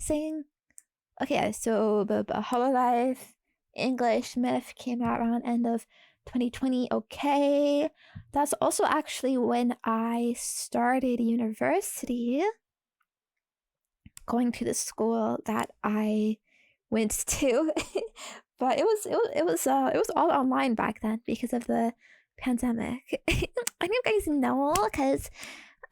saying? Okay, so the Hololive English Myth came out around end of 2020. Okay, that's also actually when I started university, going to the school that I went to. But it was all online back then because of the pandemic. And you guys know, because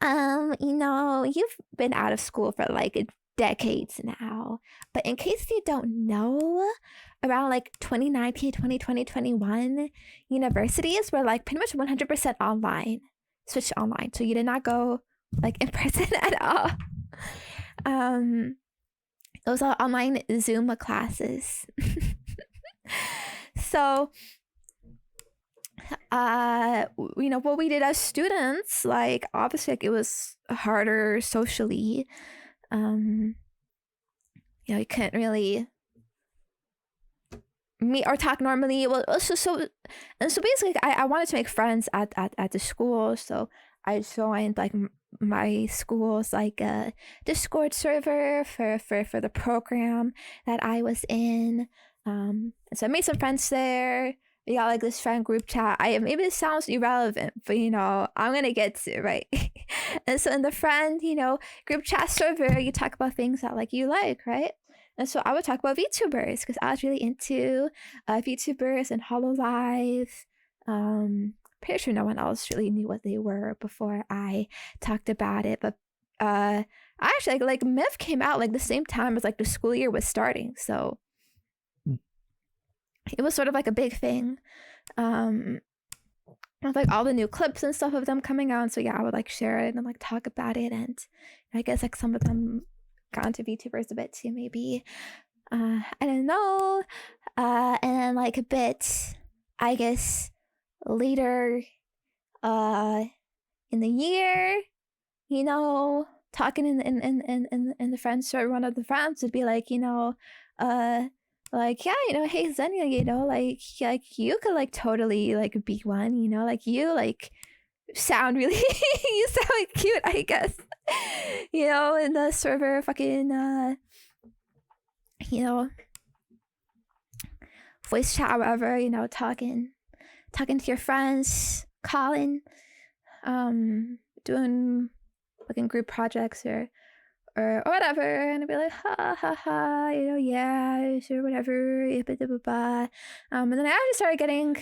you've been out of school for like decades now. But in case you don't know, around like 2019, 2020, 21, universities were like pretty much 100% online, switched online. So you did not go like in person at all. It was all online Zoom classes. So what we did as students, like obviously like, it was harder socially. You couldn't really meet or talk normally. Well, so basically I wanted to make friends at the school, so I joined like my school's like a Discord server for the program that I was in. And so I made some friends there. We got like this friend group chat. Maybe this sounds irrelevant, but I'm gonna get to it, right? And so in the friend, group chat server, you talk about things that like you like, right? And so I would talk about VTubers because I was really into VTubers and Hololive. Pretty sure no one else really knew what they were before I talked about it. But actually, like Myth came out like the same time as like the school year was starting, so it was sort of like a big thing. With like all the new clips and stuff of them coming out. And so yeah, I would like share it and like talk about it, and I guess like some of them got into VTubers a bit too, maybe. I don't know. And then like a bit, I guess, later in the year, talking in the friends server, one of the friends would be like, like, yeah, hey Zenya, like you could like totally like be one, like you like sound really you sound like cute, I guess. In the server fucking voice chat, whatever, talking to your friends, calling, doing fucking group projects or whatever, and I'd be like, ha ha ha, yeah, sure, whatever, and then I actually started getting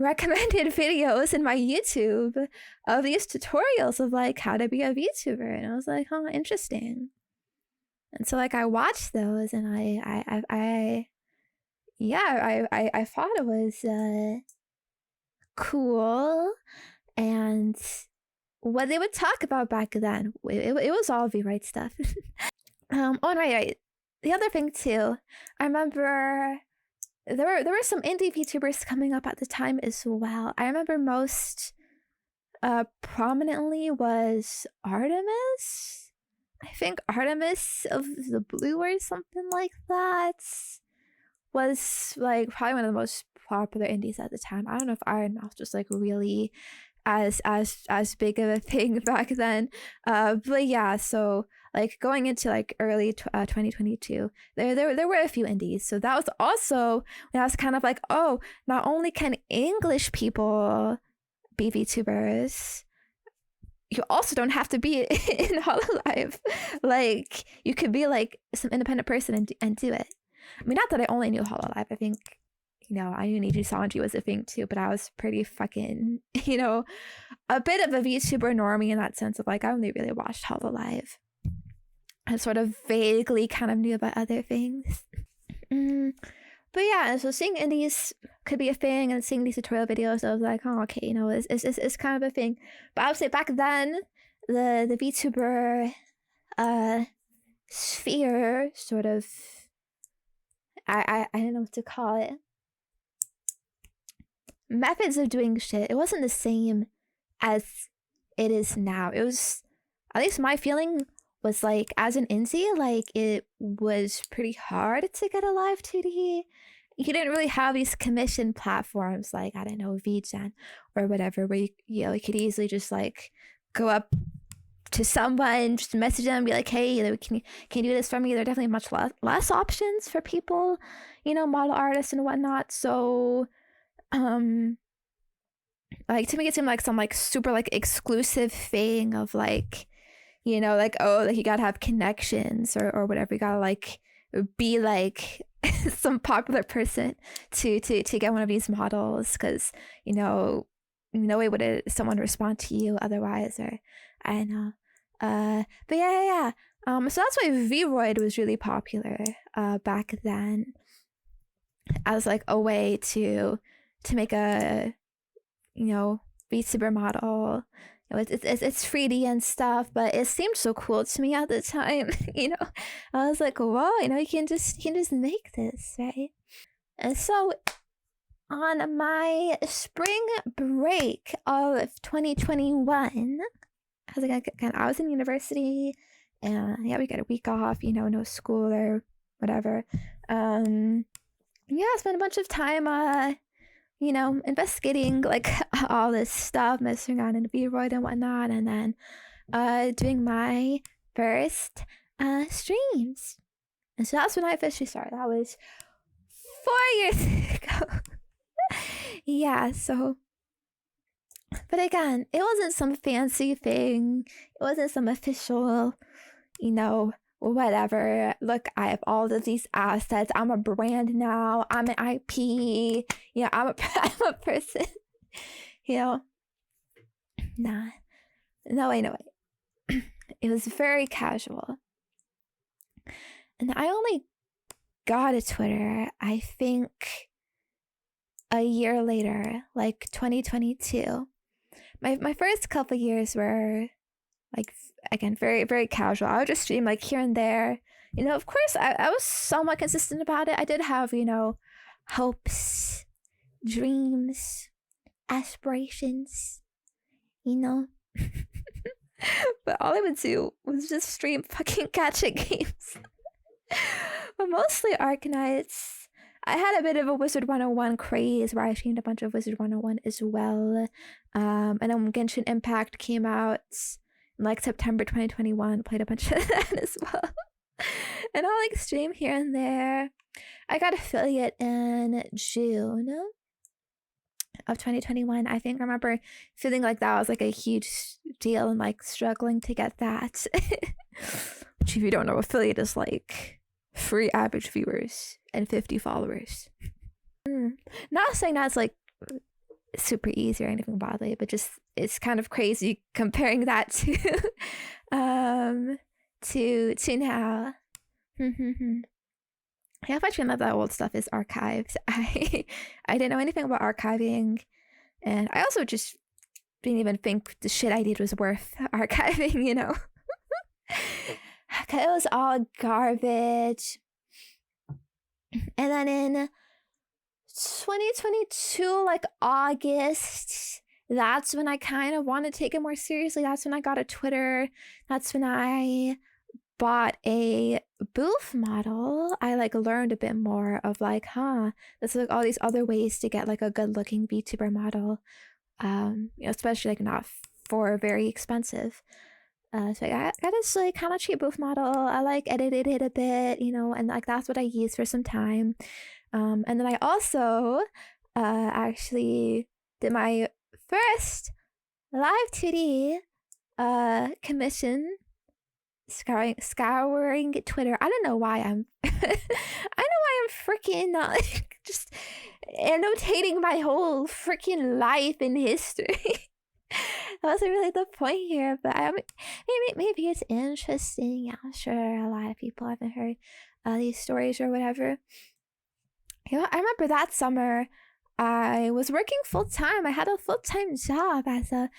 recommended videos in my YouTube of these tutorials of like how to be a VTuber, and I was like, huh, interesting. And so like I watched those, and I thought it was cool, and what they would talk about back then, it was all V-Right stuff. And right. The other thing too, I remember there were some indie VTubers coming up at the time as well. I remember most prominently was Artemis. I think Artemis of the Blue or something like that was like probably one of the most popular indies at the time. I don't know if Iron Mouse was like really as big of a thing back then, but yeah, so like going into like early 2022, there were a few indies, so that was also when I was kind of like, oh, not only can English people be VTubers, you also don't have to be in Hololive. Like you could be like some independent person and do it. I mean, not that I only knew Hololive. I think I knew Niji Sanji was a thing too, but I was pretty fucking, a bit of a VTuber normie in that sense of like, I only really watched Hololive. I sort of vaguely kind of knew about other things. But yeah, so seeing indies could be a thing, and seeing these tutorial videos, I was like, oh, okay, it's kind of a thing. But I would say back then, the VTuber sphere sort of, I don't know what to call it, methods of doing shit, it wasn't the same as it is now. It was, at least my feeling was like, as an indie, like it was pretty hard to get a live 2D. You didn't really have these commission platforms like, I don't know, VGen or whatever, where you could easily just like go up to someone, just message them, be like, hey, can you do this for me? There are definitely much less options for people, model artists and whatnot. So, like, to make it seem like some like super like exclusive thing of like, like, oh, like you gotta have connections or whatever. You gotta like be like some popular person to get one of these models, because no way would someone respond to you otherwise, or I don't know. But yeah. So that's why Vroid was really popular back then, as like a way to make a VTuber model. It's 3D and stuff, but it seemed so cool to me at the time. I was like, whoa, you can just make this, right? And so on my spring break of 2021, I was in university, and we got a week off, no school or whatever. I spent a bunch of time investigating like all this stuff, messing around in Vroid and whatnot, and then doing my first streams. And so that's when I officially started. That was 4 years ago. Yeah, so, but again, it wasn't some fancy thing. It wasn't some official, whatever. Look, I have all of these assets. I'm a brand now. I'm an IP. I'm a person. Nah. No way. It was very casual. And I only got a Twitter, I think, a year later, like 2022. My first couple years were like, again, very, very casual. I would just stream like here and there. Of course, I was somewhat consistent about it. I did have, hopes, dreams, aspirations, But all I would do was just stream fucking gacha games. But mostly Arknights. I had a bit of a Wizard 101 craze where I streamed a bunch of Wizard 101 as well. And then Genshin Impact came out in like September 2021. Played a bunch of that as well. And I'll like stream here and there. I got affiliate in June of 2021. I think I remember feeling like that was like a huge deal and like struggling to get that. Which, if you don't know, affiliate is like 3 average viewers and 50 followers. Not saying that's like super easy or anything badly, but just it's kind of crazy comparing that to to now. Half I none of that old stuff is archived. I didn't know anything about archiving, and I also just didn't even think the shit I did was worth archiving, It was all garbage. And then in 2022, like August, that's when I kind of wanted to take it more seriously. That's when I got a Twitter. That's when I bought a booth model. I like learned a bit more of like, there's like all these other ways to get like a good looking VTuber model, especially like not for very expensive. So I got this like kind of cheap booth model. I like edited it a bit, and like that's what I used for some time. And then I also actually did my first live 2D commission, scouring Twitter. I don't know why I'm freaking just annotating my whole freaking life in history. That wasn't really the point here, but maybe it's interesting. Yeah, I'm sure a lot of people haven't heard these stories or whatever. I remember that summer I was working full-time. I had a full-time job as an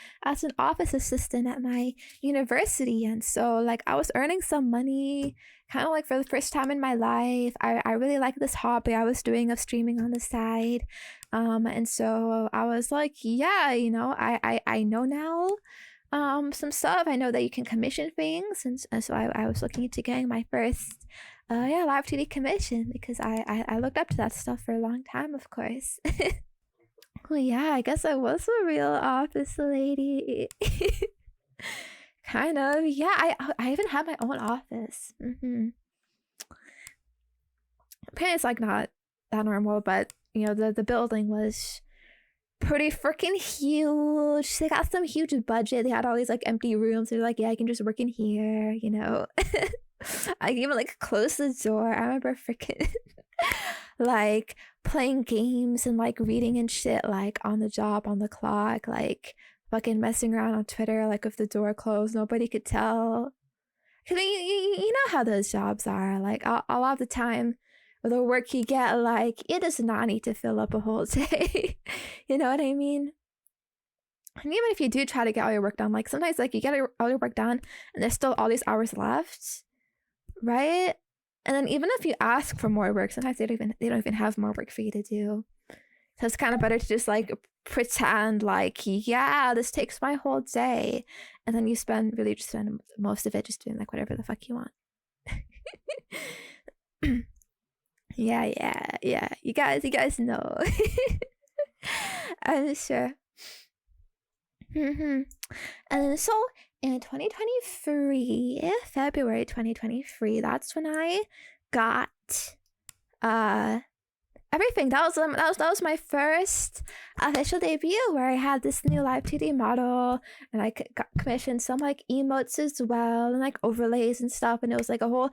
office assistant at my university, and so like I was earning some money kind of like for the first time in my life. I really liked this hobby I was doing of streaming on the side, and so I was like, yeah, I know now some stuff. I know that you can commission things, and so I was looking into getting my first live 2D commission, because I looked up to that stuff for a long time, of course. Well, yeah, I guess I was a real office lady. Kind of, yeah. I even have my own office. Apparently it's like not that normal, but you know, the building was pretty freaking huge. They got some huge budget. They had all these like empty rooms. They're like, yeah, I can just work in here, you know. I can even like close the door. I remember freaking like playing games and like reading and shit like on the job, on the clock, like fucking messing around on Twitter, like if the door closed, nobody could tell. I mean, you know how those jobs are. Like a lot of the time, the work you get, like it does not need to fill up a whole day. You know what I mean? And even if you do try to get all your work done, like sometimes like you get all your work done and there's still all these hours left, right? And then even if you ask for more work, sometimes they don't even have more work for you to do. So it's kind of better to just like pretend like, yeah, this takes my whole day, and then you spend most of it just doing like whatever the fuck you want. yeah. You guys know. I'm sure. And so in 2023, February 2023, that's when I got everything. That was my first official debut, where I had this new live 2D model, and I got commissioned some like emotes as well, and like overlays and stuff, and it was like a whole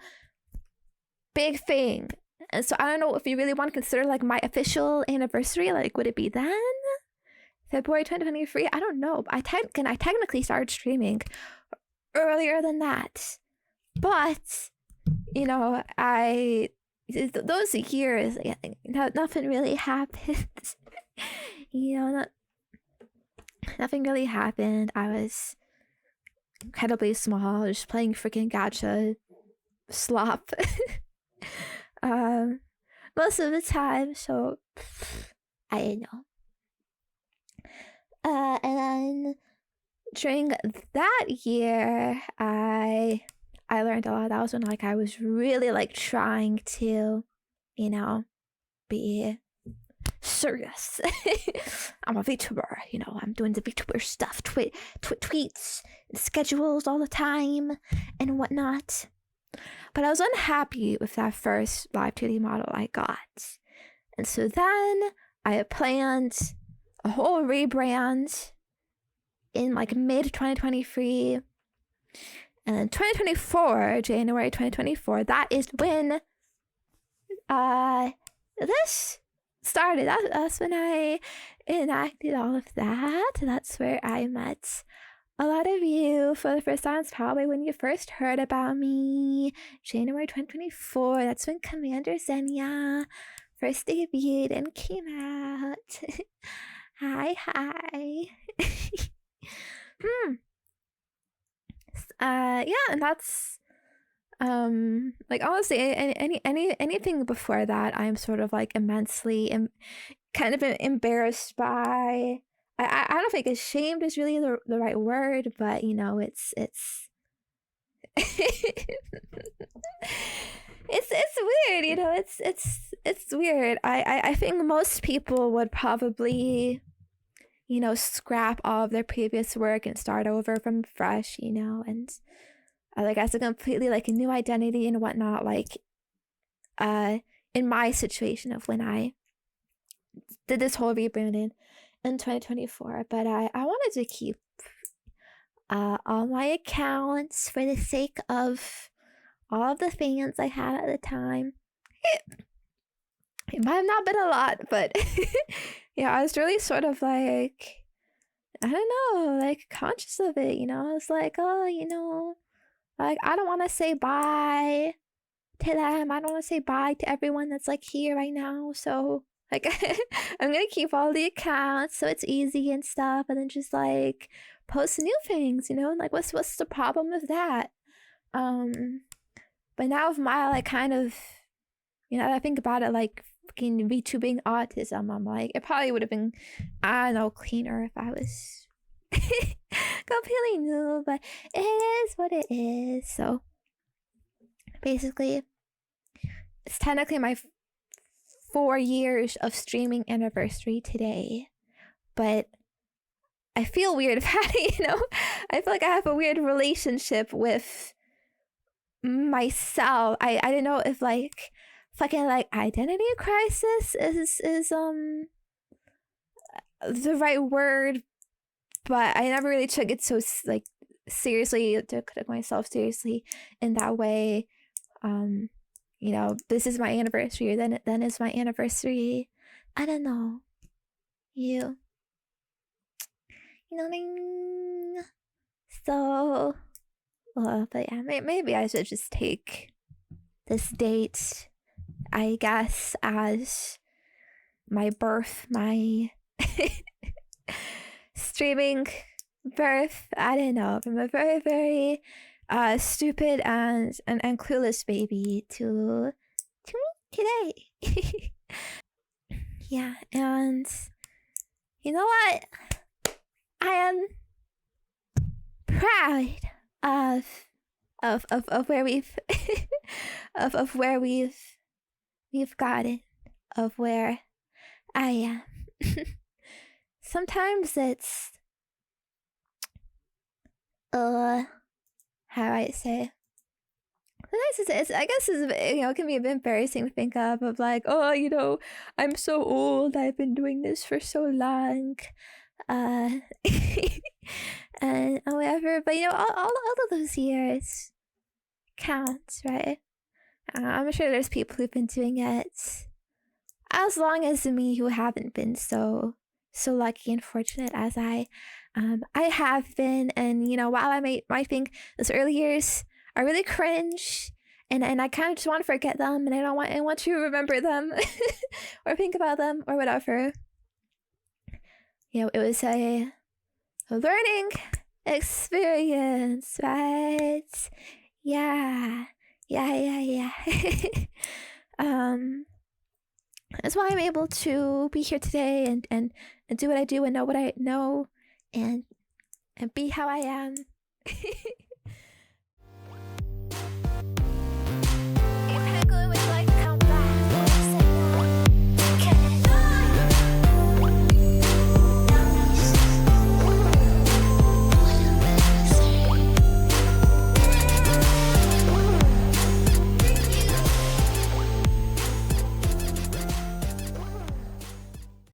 big thing. And so I don't know if you really want to consider like my official anniversary, like would it be then? February 2023? I don't know. I technically started streaming earlier than that, but you know, those years, nothing really happened. You know, nothing really happened. I was incredibly small, just playing freaking gacha slop most of the time, so I don't know. And then during that year, I learned a lot. That was when like I was really like trying to, you know, be serious. I'm a VTuber, you know, I'm doing the VTuber stuff, tweets, schedules all the time and whatnot. But I was unhappy with that first live 2D model I got. And so then I had planned a whole rebrand in like mid 2023. And then 2024, January 2024, that is when this started. That's when I enacted all of that. That's where I met a lot of you for the first time. It's probably when you first heard about me. January 2024, that's when Commander Zenya first debuted and came out. Hi. Yeah, and that's like honestly anything before that I'm sort of like immensely kind of embarrassed by. I don't think ashamed is really the right word, but you know, it's it's weird, you know, it's weird. I think most people would probably, you know, scrap all of their previous work and start over from fresh, you know, and like as a completely like a new identity and whatnot, like in my situation of when I did this whole rebranding in 2024, but I wanted to keep all my accounts for the sake of all of the fans I had at the time. It might have not been a lot, but yeah, I was really sort of like, I don't know, like conscious of it, you know. I was like, oh, you know, like I don't want to say bye to them. I don't want to say bye to everyone that's like here right now. So like I'm gonna keep all the accounts so it's easy and stuff, and then just like post new things, you know. Like what's the problem with that? But now with my like kind of, you know, I think about it like fucking VTubing autism, I'm like, it probably would have been, I don't know, cleaner if I was completely new, but it is what it is. So basically, it's technically my 4 years of streaming anniversary today, but I feel weird about it, you know. I feel like I have a weird relationship with myself. I don't know if like fucking like identity crisis is the right word, but I never really took it so like seriously, took myself seriously in that way. You know, this is my anniversary, or then is my anniversary. I don't know. You know what I mean? So, but yeah, maybe I should just take this date, I guess, as my birth, my streaming birth. I don't know, from a very, very stupid and clueless baby to me today. Yeah, and you know what? I am proud of where we've of where we've gotten, of where I am. Sometimes it's how I say, it's I guess it's, you know, it can be a bit embarrassing to think of like, oh, you know, I'm so old, I've been doing this for so long, and whatever. But you know, all of those years count, right? I'm sure there's people who've been doing it as long as me, who haven't been so lucky and fortunate as I have been. And you know, while I might think those early years are really cringe, and I kind of just want to forget them, and I want to remember them or think about them or whatever. You know, it was a learning experience, right? Yeah. That's why I'm able to be here today and do what I do and know what I know and be how I am.